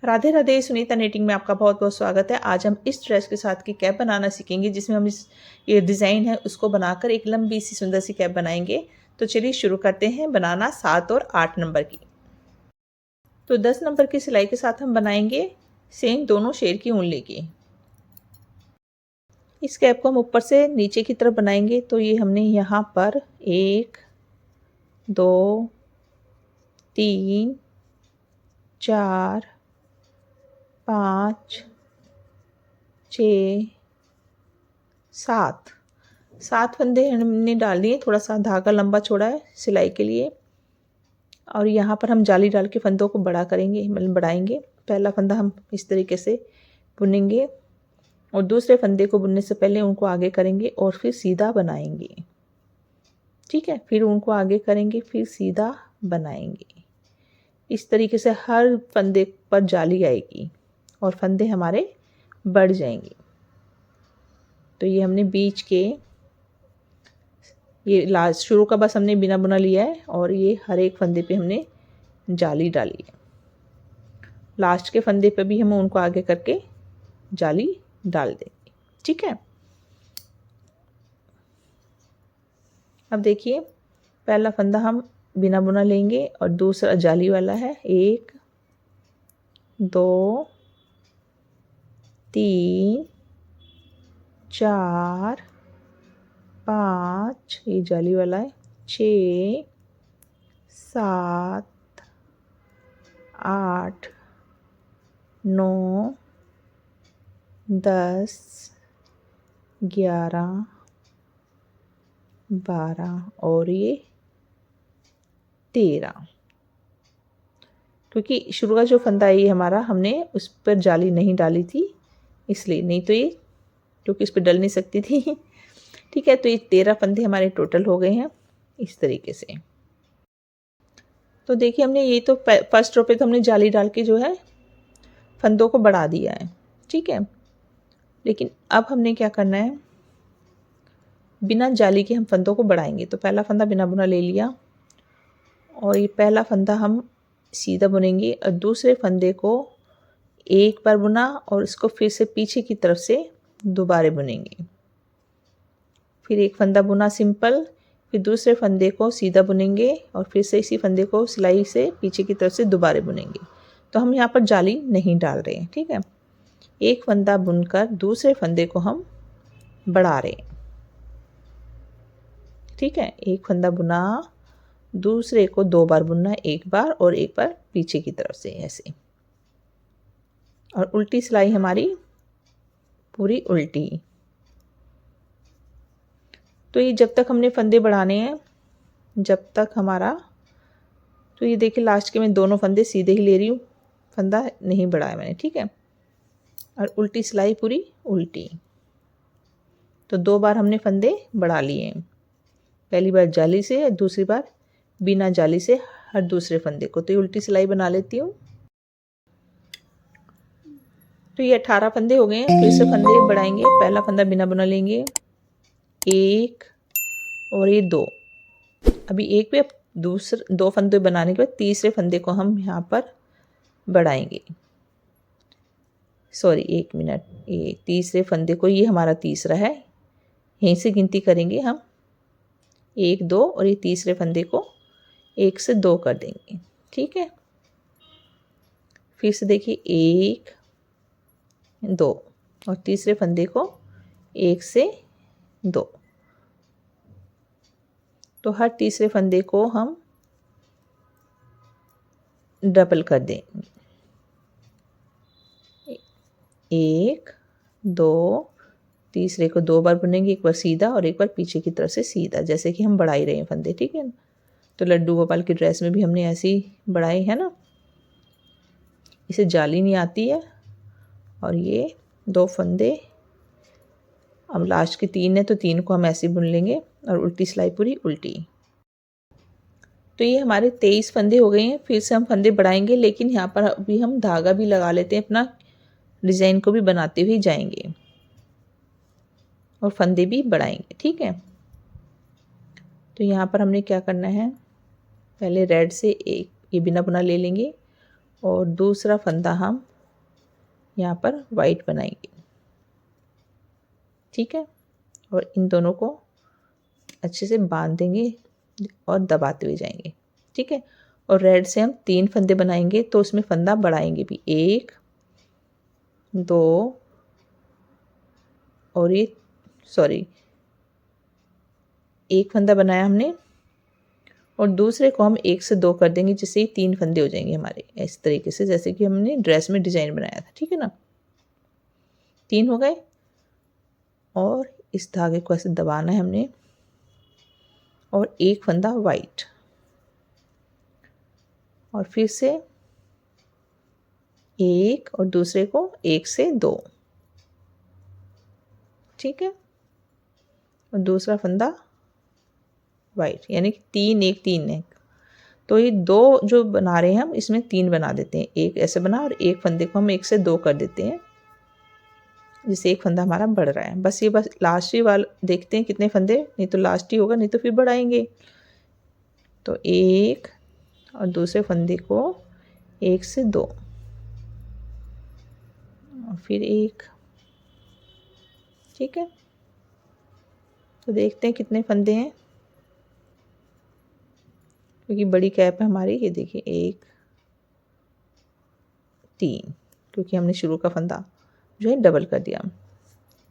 Radhe Radhe. Sunita netting में आपका बहुत बहुत स्वागत है। आज हम इस ड्रेस के साथ की कैप बनाना सीखेंगे, जिसमें हम ये डिज़ाइन है उसको बनाकर एक लंबी सी सुंदर सी कैप बनाएंगे। तो चलिए शुरू करते हैं बनाना 7 और 8 नंबर की। तो 10 नंबर की सिलाई के साथ हम बनाएंगे सेम दोनों शेर की ऊन लेके। इस कैप को हम ऊपर से नीचे की तरफ बनाएंगे। तो ये हमने यहाँ पर 1 2 3 4 5 6 7 फंदे हमने डाल दिए। थोड़ा सा धागा लंबा छोड़ा है सिलाई के लिए। और यहाँ पर हम जाली डाल के फंदों को बड़ा करेंगे, मतलब बढ़ाएंगे। पहला फंदा हम इस तरीके से बुनेंगे और दूसरे फंदे को बुनने से पहले उनको आगे करेंगे और फिर सीधा बनाएंगे। ठीक है, फिर उनको आगे करेंगे, फिर सीधा बनाएंगे। इस तरीके से हर फंदे पर जाली आएगी और फंदे हमारे बढ़ जाएंगे। तो ये हमने बीच के ये लास्ट शुरू का बस हमने बिना बुना लिया है और ये हर एक फंदे पे हमने जाली डाली है। लास्ट के फंदे पे भी हम उनको आगे करके जाली डाल देंगे। ठीक है, अब देखिए पहला फंदा हम बिना बुना लेंगे और दूसरा जाली वाला है। 1 2 3 4 5, ये जाली वाला है, 6 7 8 9 10 11 12 और ये 13। क्योंकि शुरू का जो फंदा है ये हमारा हमने उस पर जाली नहीं डाली थी, इसलिए, नहीं तो ये क्योंकि इस पर डल नहीं सकती थी। ठीक है, तो ये 13 फंदे हमारे टोटल हो गए हैं इस तरीके से। तो देखिए हमने ये तो फर्स्ट रो पे तो हमने जाली डाल के जो है फंदों को बढ़ा दिया है। ठीक है, लेकिन अब हमने क्या करना है, बिना जाली के हम फंदों को बढ़ाएंगे। तो पहला फंदा बिना बुना ले लिया और ये पहला फंदा हम सीधा बुनेंगे और दूसरे फंदे को एक बार बुना और इसको फिर से पीछे की तरफ से दोबारा बुनेंगे। फिर एक फंदा बुना सिंपल, फिर दूसरे फंदे को सीधा बुनेंगे और फिर से इसी फंदे को सिलाई से पीछे की तरफ से दोबारा बुनेंगे। तो हम यहाँ पर जाली नहीं डाल रहे हैं। ठीक है, एक फंदा बुनकर दूसरे फंदे को हम बढ़ा रहे हैं। ठीक है, एक फंदा बुना, दूसरे को 2 बार बुनना, एक बार और एक बार पीछे की तरफ से ऐसे। और उल्टी सिलाई हमारी पूरी उल्टी। तो ये जब तक हमने फंदे बढ़ाने हैं, जब तक हमारा, तो ये देखिए लास्ट के मैं दोनों फंदे सीधे ही ले रही हूँ, फंदा नहीं बढ़ाया मैंने। ठीक है, और उल्टी सिलाई पूरी उल्टी। तो 2 बार हमने फंदे बढ़ा लिए हैं, पहली बार जाली से और दूसरी बार बिना जाली से हर दूसरे फंदे को। तो ये उल्टी सिलाई बना लेती हूँ। तो ये 18 फंदे हो गए हैं। फिर से फंदे बढ़ाएंगे, पहला फंदा बिना बुना लेंगे, 1 और ये 2। अभी एक पे दूसरे 2 फंदे बनाने के बाद तीसरे फंदे को हम यहाँ पर बढ़ाएंगे। सॉरी, 1 मिनट, ये तीसरे फंदे को, ये हमारा तीसरा है, यहीं से गिनती करेंगे हम, 1 2 और ये तीसरे फंदे को 1 से 2 कर देंगे। ठीक है, फिर से देखिए 1 2 और तीसरे फंदे को 1 से 2। तो हर तीसरे फंदे को हम डबल कर देंगे, 1 2, तीसरे को 2 बार बुनेंगे, एक बार सीधा और एक बार पीछे की तरफ से सीधा, जैसे कि हम बढ़ा ही रहे हैं फंदे। ठीक है ना, तो लड्डू गोपाल की ड्रेस में भी हमने ऐसे ही बढ़ाए है ना। इसे जाली नहीं आती है। और ये 2 फंदे, अब लास्ट के 3 है तो 3 को हम ऐसे बुन लेंगे और उल्टी सिलाई पूरी उल्टी। तो ये हमारे 23 फंदे हो गए हैं। फिर से हम फंदे बढ़ाएंगे, लेकिन यहाँ पर अभी हम धागा भी लगा लेते हैं, अपना डिज़ाइन को भी बनाते हुए जाएंगे और फंदे भी बढ़ाएंगे। ठीक है, तो यहाँ पर हमने क्या करना है, पहले रेड से एक ये बिना बुना ले लेंगे और दूसरा फंदा हम यहाँ पर वाइट बनाएंगे, ठीक है। और इन दोनों को अच्छे से बांध देंगे और दबाते हुए जाएंगे, ठीक है। और रेड से हम 3 फंदे बनाएंगे, तो उसमें फंदा बढ़ाएंगे भी, 1 2 और ये एक फंदा बनाया हमने और दूसरे को हम 1 से 2 कर देंगे, जिससे ही 3 फंदे हो जाएंगे हमारे, इस तरीके से जैसे कि हमने ड्रेस में डिजाइन बनाया था, ठीक है ना। 3 हो गए और इस धागे को ऐसे दबाना है हमने और एक फंदा वाइट और फिर से 1 और दूसरे को 1 से 2, ठीक है। और दूसरा फंदा वाइट, यानी कि 3 1 3 1। तो ये 2 जो बना रहे हैं हम, इसमें 3 बना देते हैं, एक ऐसे बना और एक फंदे को हम 1 से 2 कर देते हैं, जिससे एक फंदा हमारा बढ़ रहा है। बस लास्ट ही वाला देखते हैं कितने फंदे, नहीं तो लास्ट ही होगा, नहीं तो फिर बढ़ाएंगे। तो 1 और दूसरे फंदे को 1 से 2 और फिर 1, ठीक है। तो देखते हैं कितने फंदे हैं, क्योंकि बड़ी कैप है हमारी। ये देखिए 1 3, क्योंकि हमने शुरू का फंदा जो है डबल कर दिया,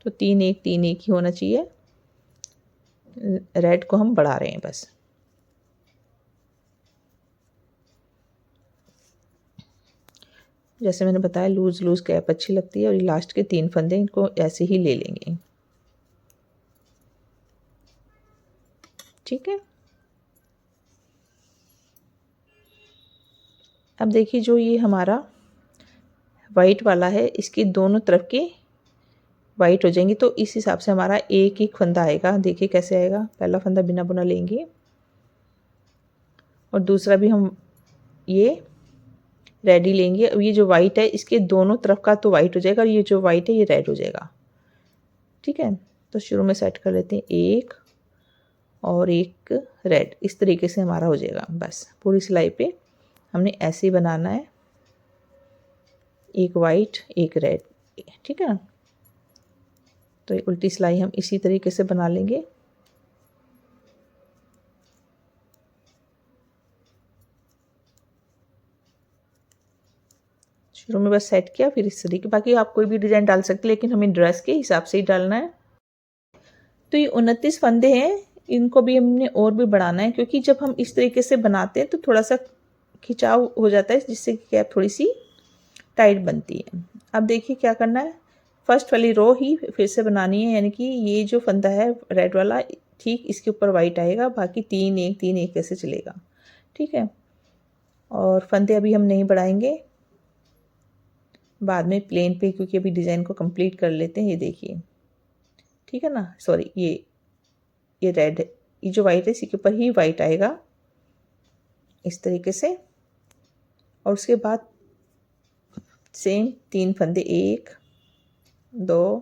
तो 3 1 3 1 ही होना चाहिए। रेड को हम बढ़ा रहे हैं बस। जैसे मैंने बताया लूज कैप अच्छी लगती है, और ये लास्ट के 3 फंदे इनको ऐसे ही ले लेंगे, ठीक है। अब देखिए जो ये हमारा वाइट वाला है, इसके दोनों तरफ के वाइट हो जाएंगे, तो इस हिसाब से हमारा एक एक फंदा आएगा। देखिए कैसे आएगा, पहला फंदा बिना बुना लेंगे और दूसरा भी हम ये रेडी लेंगे। अब ये जो वाइट है इसके दोनों तरफ का तो वाइट हो जाएगा और ये जो वाइट है ये रेड हो जाएगा, ठीक है। तो शुरू में सेट कर लेते हैं 1 और 1 रेड, इस तरीके से हमारा हो जाएगा। बस पूरी सिलाई पे हमने ऐसे ही बनाना है, 1 वाइट 1 रेड, ठीक है ना। तो ये उल्टी सिलाई हम इसी तरीके से बना लेंगे। शुरू में बस सेट किया, फिर इस तरीके, बाकी आप कोई भी डिज़ाइन डाल सकते हैं, लेकिन हमें ड्रेस के हिसाब से ही डालना है। तो ये 29 फंदे हैं, इनको भी हमने और भी बढ़ाना है, क्योंकि जब हम इस तरीके से बनाते हैं तो थोड़ा सा खिंचाव हो जाता है, जिससे कि कैप थोड़ी सी टाइट बनती है। अब देखिए क्या करना है, फर्स्ट वाली रो ही फिर से बनानी है, यानी कि ये जो फंदा है रेड वाला ठीक इसके ऊपर वाइट आएगा, बाकी 3 1 3 1 ऐसे चलेगा, ठीक है। और फंदे अभी हम नहीं बढ़ाएंगे, बाद में प्लेन पे, क्योंकि अभी डिज़ाइन को कंप्लीट कर लेते हैं। ये देखिए, ठीक है ना, सॉरी ये रेड, ये जो वाइट है इसी के ऊपर ही वाइट आएगा इस तरीके से। और उसके बाद सेम 3 फंदे, 1 2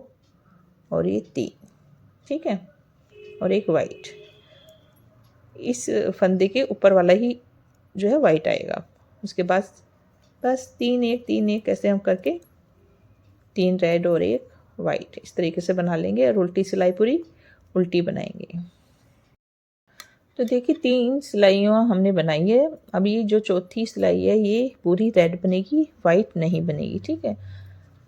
और ये 3, ठीक है। और एक वाइट, इस फंदे के ऊपर वाला ही जो है वाइट आएगा। उसके बाद बस 3 1 3 1 ऐसे हम करके 3 रेड और 1 वाइट इस तरीके से बना लेंगे, और उल्टी सिलाई पूरी उल्टी बनाएंगे। तो देखिए 3 सिलाइयाँ हमने बनाई है। अब ये जो चौथी सिलाई है ये पूरी रेड बनेगी, वाइट नहीं बनेगी, ठीक है।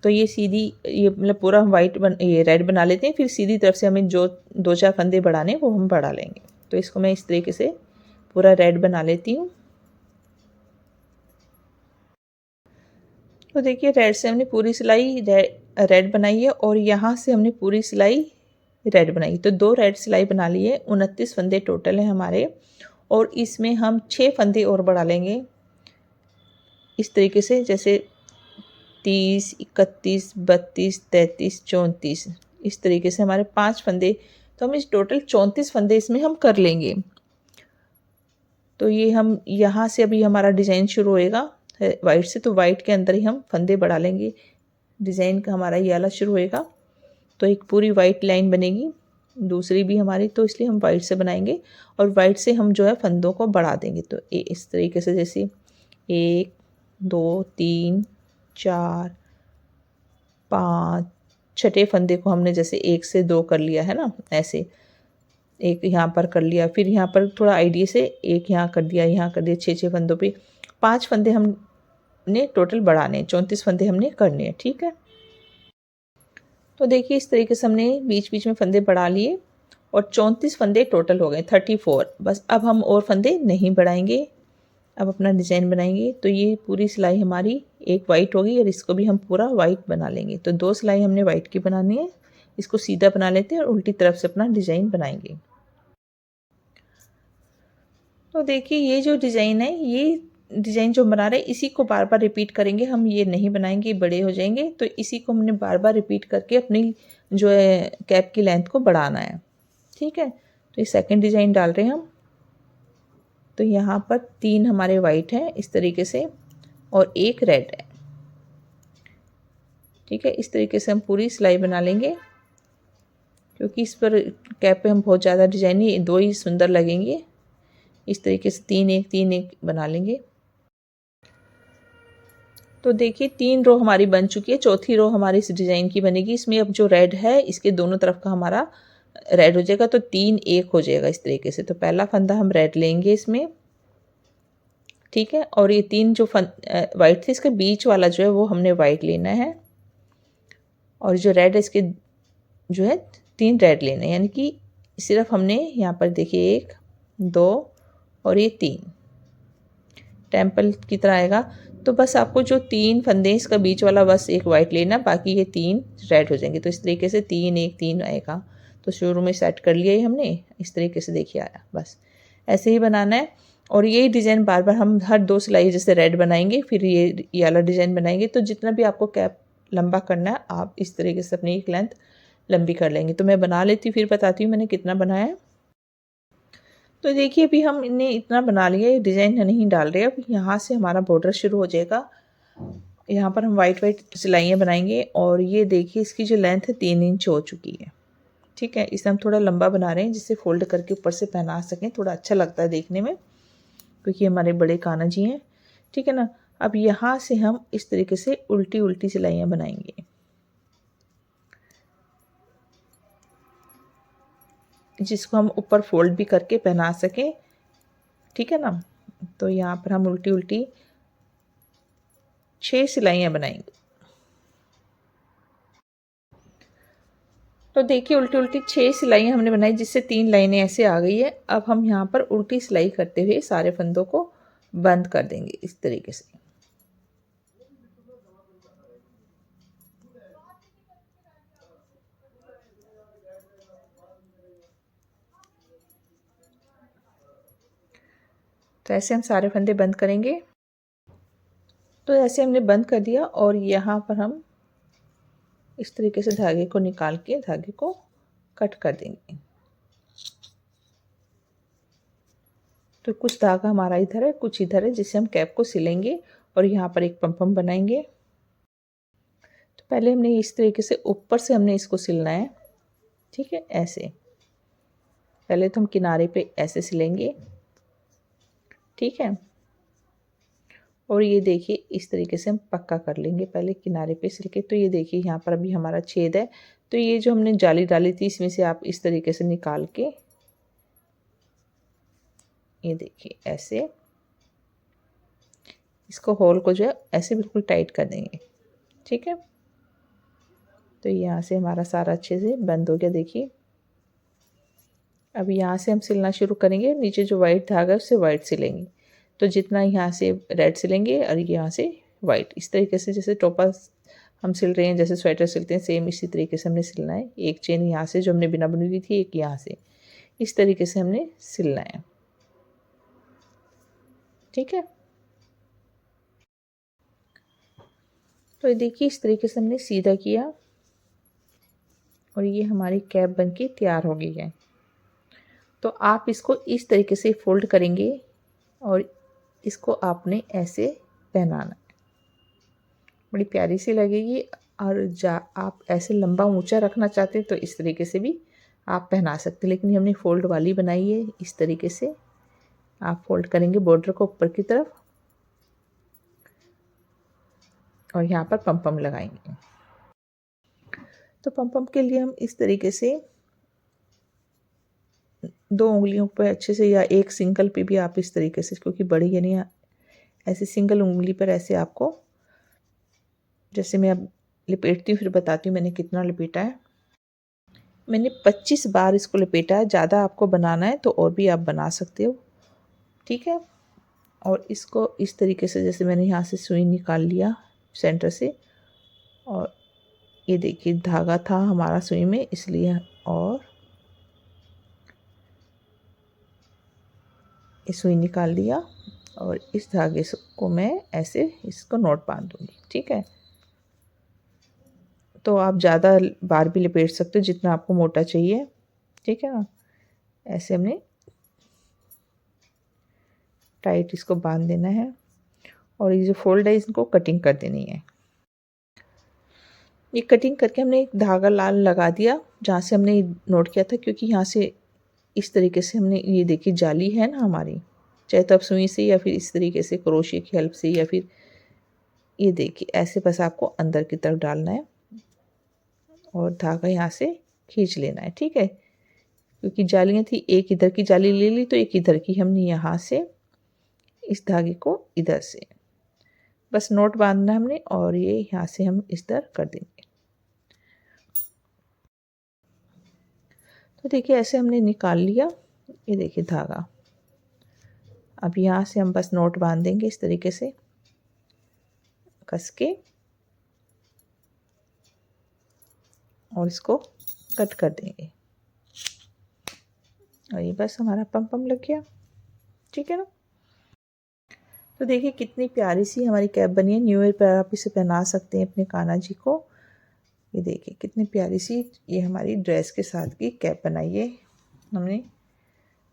तो ये सीधी, ये मतलब पूरा हम ये रेड बना लेते हैं, फिर सीधी तरफ से हमें जो 2 4 फंदे बढ़ाने वो हम बढ़ा लेंगे। तो इसको मैं इस तरीके से पूरा रेड बना लेती हूँ। तो देखिए रेड से हमने पूरी सिलाई रेड बनाई है, और यहाँ से हमने पूरी सिलाई रेड बनाई, तो 2 रेड सिलाई बना ली है। 29 फंदे टोटल हैं हमारे, और इसमें हम 6 फंदे और बढ़ा लेंगे इस तरीके से, जैसे 30 31 32 33 34, इस तरीके से हमारे 5 फंदे, तो हम इस टोटल 34 फंदे इसमें हम कर लेंगे। तो ये हम यहाँ से अभी हमारा डिज़ाइन शुरू होएगा वाइट से, तो वाइट के अंदर ही हम फंदे बढ़ा लेंगे, डिज़ाइन का हमारा ये वाला शुरू होएगा। तो एक पूरी वाइट लाइन बनेगी, दूसरी भी हमारी, तो इसलिए हम वाइट से बनाएंगे, और वाइट से हम जो है फंदों को बढ़ा देंगे। तो इस तरीके से, जैसे 1 2 3 4 5 छठे फंदे को हमने जैसे 1 से 2 कर लिया है ना, ऐसे एक यहाँ पर कर लिया, फिर यहाँ पर थोड़ा आइडिया से एक यहाँ कर दिया, यहाँ कर दिया, 6 फंदों पे 5 फंदे हमने टोटल बढ़ाने, 34 फंदे हमने करने हैं। ठीक है, तो देखिए इस तरीके से हमने बीच बीच में फंदे बढ़ा लिए और 34 फंदे टोटल हो गए, 34। बस अब हम और फंदे नहीं बढ़ाएंगे, अब अपना डिज़ाइन बनाएंगे। तो ये पूरी सिलाई हमारी एक वाइट होगी और इसको भी हम पूरा वाइट बना लेंगे। तो 2 सिलाई हमने वाइट की बनानी है, इसको सीधा बना लेते हैं और उल्टी तरफ से अपना डिज़ाइन बनाएंगे। तो देखिए ये जो डिज़ाइन है, ये डिज़ाइन जो बना रहे हैं इसी को बार बार रिपीट करेंगे हम, ये नहीं बनाएंगे, बड़े हो जाएंगे। तो इसी को हमने बार बार रिपीट करके अपनी जो है कैप की लेंथ को बढ़ाना है। ठीक है, तो ये सेकंड डिज़ाइन डाल रहे हैं हम। तो यहाँ पर 3 हमारे वाइट हैं इस तरीके से और 1 रेड है। ठीक है, इस तरीके से हम पूरी सिलाई बना लेंगे, क्योंकि इस पर कैप पे हम बहुत ज़्यादा डिज़ाइन नहीं, 2 ही सुंदर लगेंगे। इस तरीके से 3 1 3 1 बना लेंगे। तो देखिए 3 रो हमारी बन चुकी है, चौथी रो हमारी इस डिज़ाइन की बनेगी। इसमें अब जो रेड है इसके दोनों तरफ का हमारा रेड हो जाएगा, तो 3 1 हो जाएगा इस तरीके से। तो पहला फंदा हम रेड लेंगे इसमें। ठीक है, और ये 3 जो वाइट थे इसके बीच वाला जो है वो हमने वाइट लेना है, और जो रेड है इसके जो है 3 रेड लेने हैं, यानी कि सिर्फ हमने यहाँ पर देखिए 1 2 और ये 3 टेम्पल की तरह आएगा। तो बस आपको जो 3 फंदे इसका बीच वाला बस एक वाइट लेना, बाकी ये 3 रेड हो जाएंगे। तो इस तरीके से 3 1 3 आएगा। तो शुरू में सेट कर लिया ही हमने, इस तरीके से देखिए आया। बस ऐसे ही बनाना है और यही डिज़ाइन बार बार हम हर 2 सिलाई जैसे रेड बनाएंगे, फिर ये वाला डिज़ाइन बनाएंगे। तो जितना भी आपको कैप लंबा करना है आप इस तरीके से अपनी एक लेंथ लंबी कर लेंगे। तो मैं बना लेती हूँ, फिर बताती हूँ मैंने कितना बनाया है। तो देखिए अभी हमने इतना बना लिया, ये डिज़ाइन नहीं डाल रहे। अब यहाँ से हमारा बॉर्डर शुरू हो जाएगा। यहाँ पर हम वाइट वाइट सिलाइयाँ बनाएंगे और ये देखिए इसकी जो लेंथ है 3 इंच हो चुकी है। ठीक है, इसे हम थोड़ा लंबा बना रहे हैं जिससे फोल्ड करके ऊपर से पहना सकें, थोड़ा अच्छा लगता है देखने में, क्योंकि हमारे बड़े कान्हा जी हैं। ठीक है ना, अब यहाँ से हम इस तरीके से उल्टी उल्टी सिलाइयाँ बनाएंगे, जिसको हम ऊपर फोल्ड भी करके पहना सकें। ठीक है ना, तो यहाँ पर हम उल्टी उल्टी 6 सिलाइयाँ बनाएंगे। तो देखिए उल्टी उल्टी 6 सिलाइयाँ हमने बनाई, जिससे 3 लाइनें ऐसे आ गई है। अब हम यहाँ पर उल्टी सिलाई करते हुए सारे फंदों को बंद कर देंगे इस तरीके से। तो ऐसे हम सारे फंदे बंद करेंगे। तो ऐसे हमने बंद कर दिया और यहाँ पर हम इस तरीके से धागे को निकाल के धागे को कट कर देंगे। तो कुछ धागा हमारा इधर है, कुछ इधर है, जिससे हम कैप को सिलेंगे और यहाँ पर एक पम्पम बनाएंगे। तो पहले हमने इस तरीके से ऊपर से हमने इसको सिलना है। ठीक है, ऐसे पहले तो हम किनारे पे ऐसे सिलेंगे। ठीक है, और ये देखिए इस तरीके से हम पक्का कर लेंगे पहले किनारे पे सिल के। तो ये देखिए यहाँ पर अभी हमारा छेद है, तो ये जो हमने जाली डाली थी इसमें से आप इस तरीके से निकाल के ये देखिए ऐसे इसको होल को जो है ऐसे बिल्कुल टाइट कर देंगे। ठीक है, तो यहाँ से हमारा सारा अच्छे से बंद हो गया। देखिए अब यहाँ से हम सिलना शुरू करेंगे। नीचे जो वाइट धागा है उससे वाइट सिलेंगे, तो जितना यहाँ से रेड सिलेंगे और यहाँ से वाइट, इस तरीके से जैसे टोपा हम सिल रहे हैं, जैसे स्वेटर सिलते हैं, सेम इसी तरीके से हमने सिलना है। एक चेन यहाँ से जो हमने बिना बुनी हुई थी, एक यहाँ से, इस तरीके से हमने सिलना है। ठीक है, तो देखिए इस तरीके से हमने सीधा किया और ये हमारी कैप बनके तैयार हो गई है। तो आप इसको इस तरीके से फोल्ड करेंगे और इसको आपने ऐसे पहनाना है, बड़ी प्यारी सी लगेगी। और आप ऐसे लंबा ऊंचा रखना चाहते हैं तो इस तरीके से भी आप पहना सकते हैं, लेकिन ये हमने फोल्ड वाली बनाई है। इस तरीके से आप फोल्ड करेंगे बॉर्डर को ऊपर की तरफ और यहाँ पर पम लगाएंगे। तो पम पम के लिए हम इस तरीके से 2 उंगलियों पर अच्छे से, या एक सिंगल पे भी आप इस तरीके से, क्योंकि बड़ी है नहीं, ऐसे सिंगल उंगली पर ऐसे आपको, जैसे मैं अब लपेटती हूँ फिर बताती हूँ मैंने कितना लपेटा है। मैंने 25 बार इसको लपेटा है। ज़्यादा आपको बनाना है तो और भी आप बना सकते हो, ठीक है। और इसको इस तरीके से, जैसे मैंने यहाँ से सुई निकाल लिया सेंटर से, और ये देखिए धागा था हमारा सुई में इसलिए, और ये सुई निकाल दिया, और इस धागे को मैं ऐसे इसको नॉट बांध दूँगी, ठीक है। तो आप ज़्यादा बार भी लपेट सकते हो जितना आपको मोटा चाहिए, ठीक है ना। ऐसे हमने टाइट इसको बांध देना है, और ये जो फोल्ड है इनको कटिंग कर देनी है। ये कटिंग करके हमने एक धागा लाल लगा दिया जहाँ से हमने नोट किया था, क्योंकि यहाँ से इस तरीके से हमने, ये देखिए जाली है ना हमारी, चाहे तो आप सुई से या फिर इस तरीके से क्रोशिया की हेल्प से, या फिर ये देखिए ऐसे बस आपको अंदर की तरफ डालना है और धागा यहाँ से खींच लेना है, ठीक है। क्योंकि जालियाँ थी, एक इधर की जाली ले ली तो एक इधर की, हमने यहाँ से इस धागे को इधर से बस नोट बांधना है हमने, और ये यहाँ से हम इस तरह कर देंगे। तो देखिए ऐसे हमने निकाल लिया, ये देखिए धागा। अब यहाँ से हम बस नोट बांध देंगे इस तरीके से कस के, और इसको कट कर देंगे, और ये बस हमारा पम पम लग गया, ठीक है ना। तो देखिए कितनी प्यारी सी हमारी कैप बनी है। न्यू ईयर पर आप इसे पहना सकते हैं अपने कान्हा जी को। ये देखिए कितनी प्यारी सी ये हमारी ड्रेस के साथ की कैप बनाई है हमने,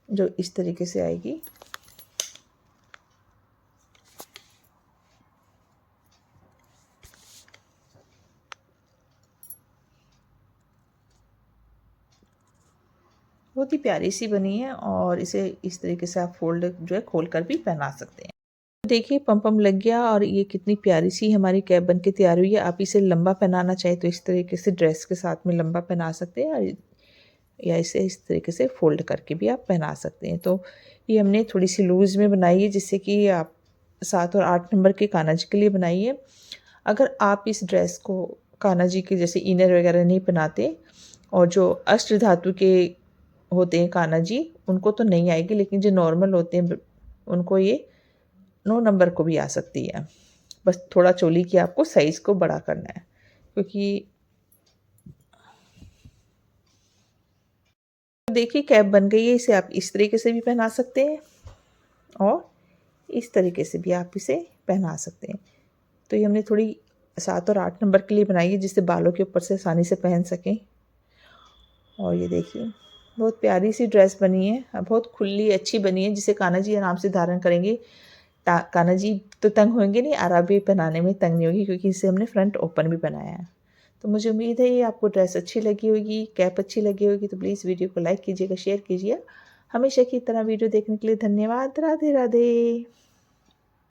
जो इस तरीके से आएगी। बहुत ही प्यारी सी बनी है, और इसे इस तरीके से आप फोल्ड जो है खोल कर भी पहना सकते हैं। देखिए पम पम लग गया, और ये कितनी प्यारी सी हमारी कैप बन के तैयार हुई है। आप इसे लंबा पहनाना चाहे तो इस तरीके से ड्रेस के साथ में लंबा पहना सकते हैं, या इसे इस तरीके से फोल्ड करके भी आप पहना सकते हैं। तो ये हमने थोड़ी सी लूज़ में बनाई है, जिससे कि आप 7 और 8 नंबर के कान्हा जी के लिए बनाई है। अगर आप इस ड्रेस को कान्हा जी के जैसे इनर वगैरह नहीं पहनाते, और जो अष्ट धातु के होते हैं कान्हा जी, उनको तो नहीं आएगी, लेकिन जो नॉर्मल होते हैं उनको ये 9 नंबर को भी आ सकती है। बस थोड़ा चोली की आपको साइज़ को बड़ा करना है, क्योंकि देखिए कैप बन गई है। इसे आप इस तरीके से भी पहना सकते हैं, और इस तरीके से भी आप इसे पहना सकते हैं। तो ये हमने थोड़ी 7 और 8 नंबर के लिए बनाई है, जिससे बालों के ऊपर से आसानी से पहन सकें। और ये देखिए बहुत प्यारी सी ड्रेस बनी है, बहुत खुली अच्छी बनी है, जिसे कान्हा जी आराम से धारण करेंगे। कान्हा जी तो तंग होंगे नहीं, आरा भी पहनाने में तंग नहीं होगी, क्योंकि इसे हमने फ्रंट ओपन भी बनाया है। तो मुझे उम्मीद है ये आपको ड्रेस अच्छी लगी होगी, कैप अच्छी लगी होगी। तो प्लीज़ वीडियो को लाइक कीजिएगा, शेयर कीजिए। हमेशा की तरह वीडियो देखने के लिए धन्यवाद। राधे राधे।